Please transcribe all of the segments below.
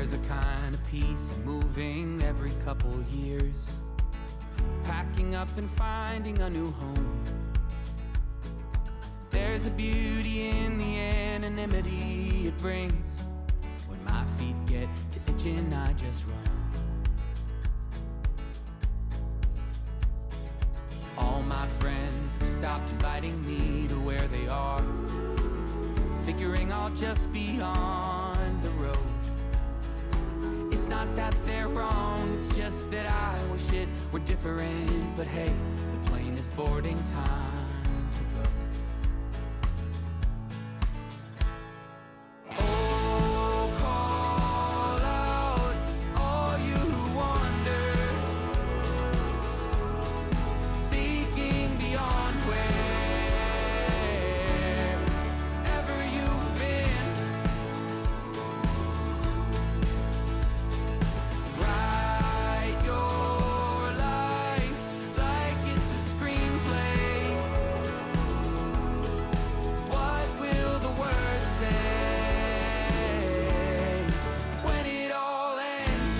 There's a kind of peace in moving every couple years, packing up and finding a new home. There's a beauty in the anonymity it brings. When my feet get to itching, I just run. All my friends have stopped inviting me to where they are, figuring I'll just be on the road. It's not that they're wrong, it's just that I wish it were different. But hey, the plane is boarding, time to go. Oh, call out all you who wander, seeking beyond wherever you've been. Write your life like it's a screenplay. What will the words say when it all ends?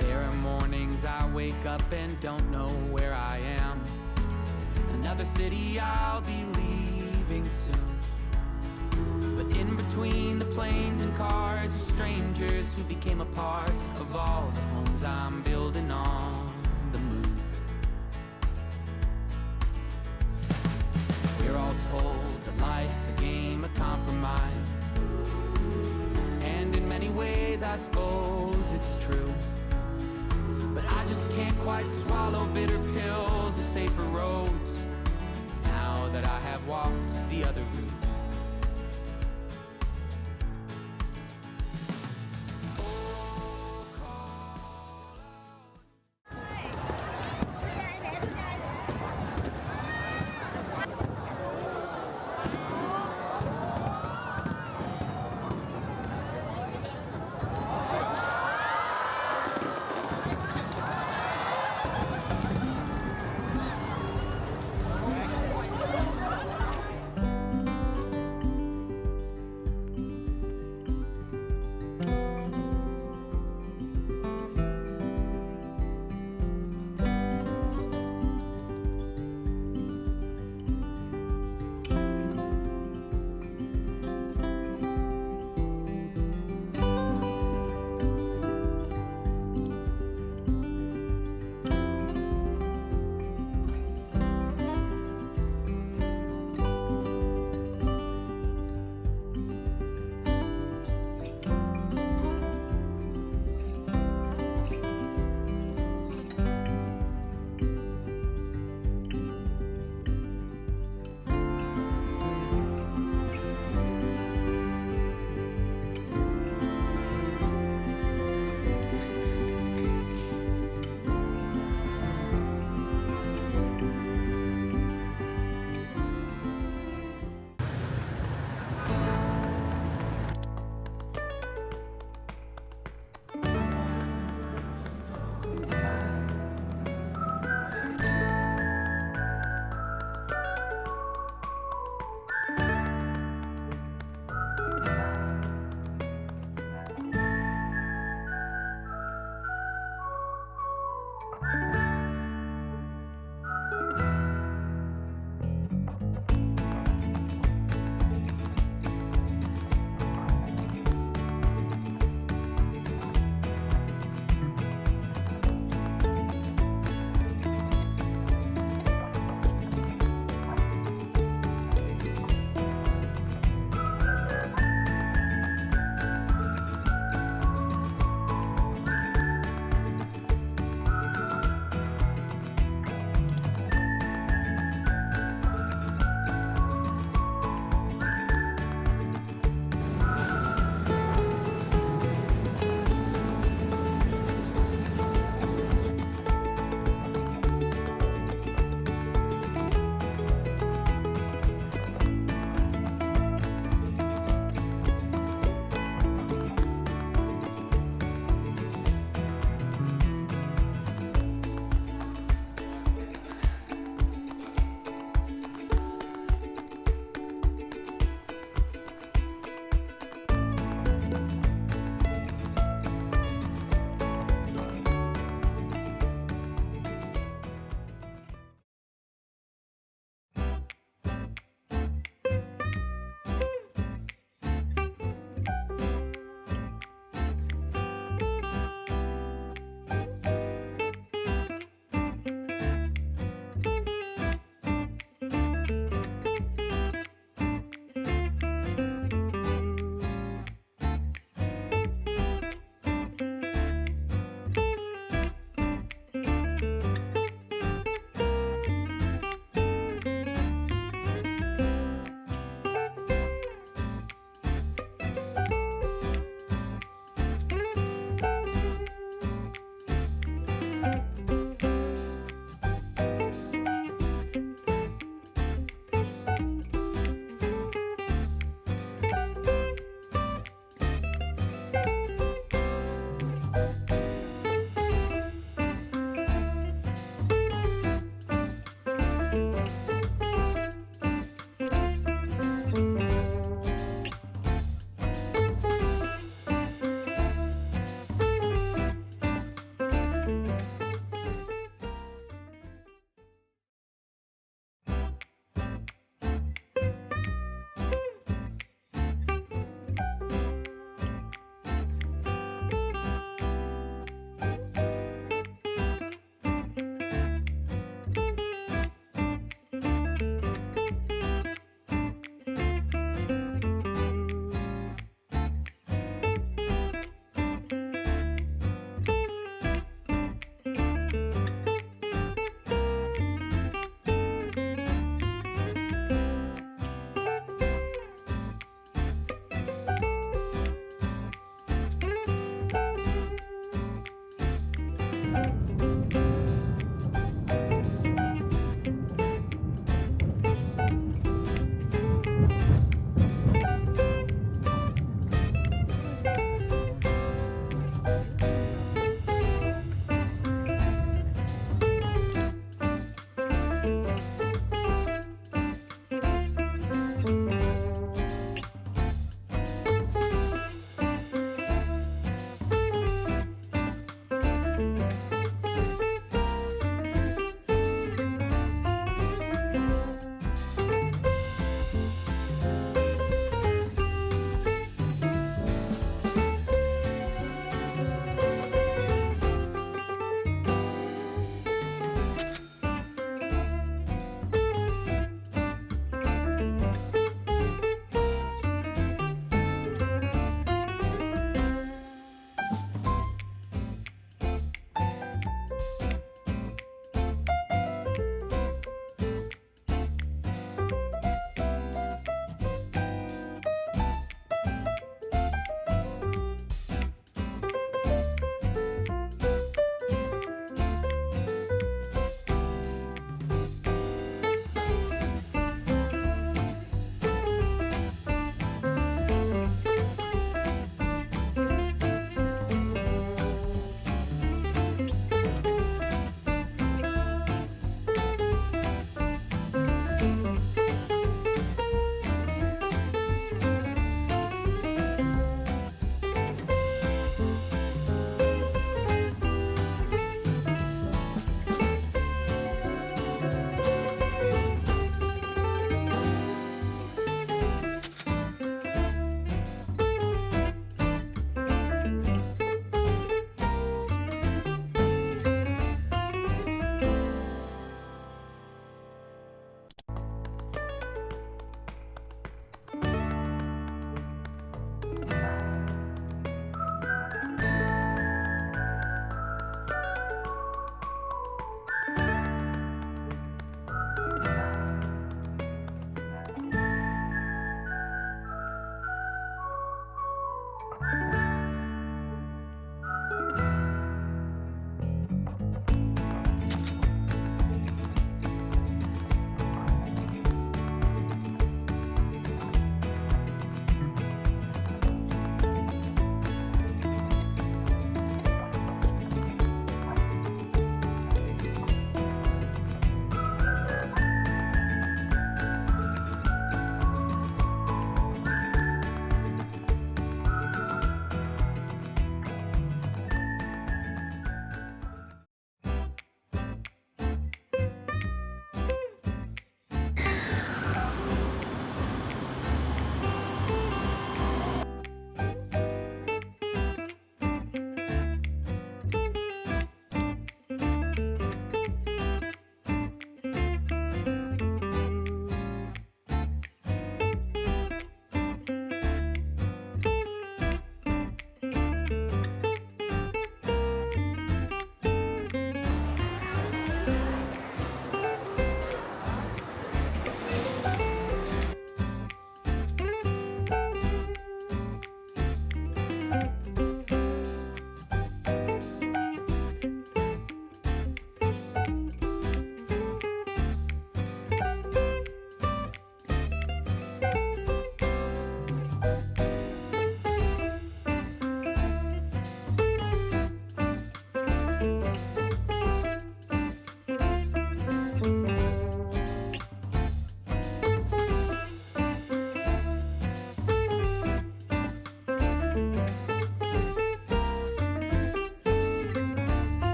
There are mornings I wake up and don't know where I am. Another city I'll be leaving soon. But in between the planes and cars are strangers who became a part of all the homes I'm building on the move. We're all told that life's a game of compromise, and in many ways I suppose it's true. But I just can't quite swallow bitter pills or safer roads now that I have walked the other route.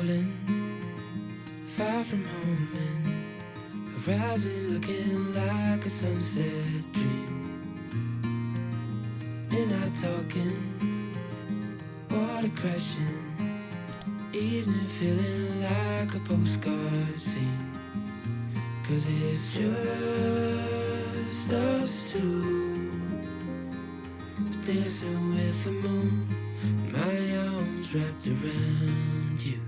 falling, far from home and horizon looking like a sunset dream. Midnight talking, water crashing, evening feeling like a postcard scene. 'Cause it's just us two, dancing with the moon, my arms wrapped around you.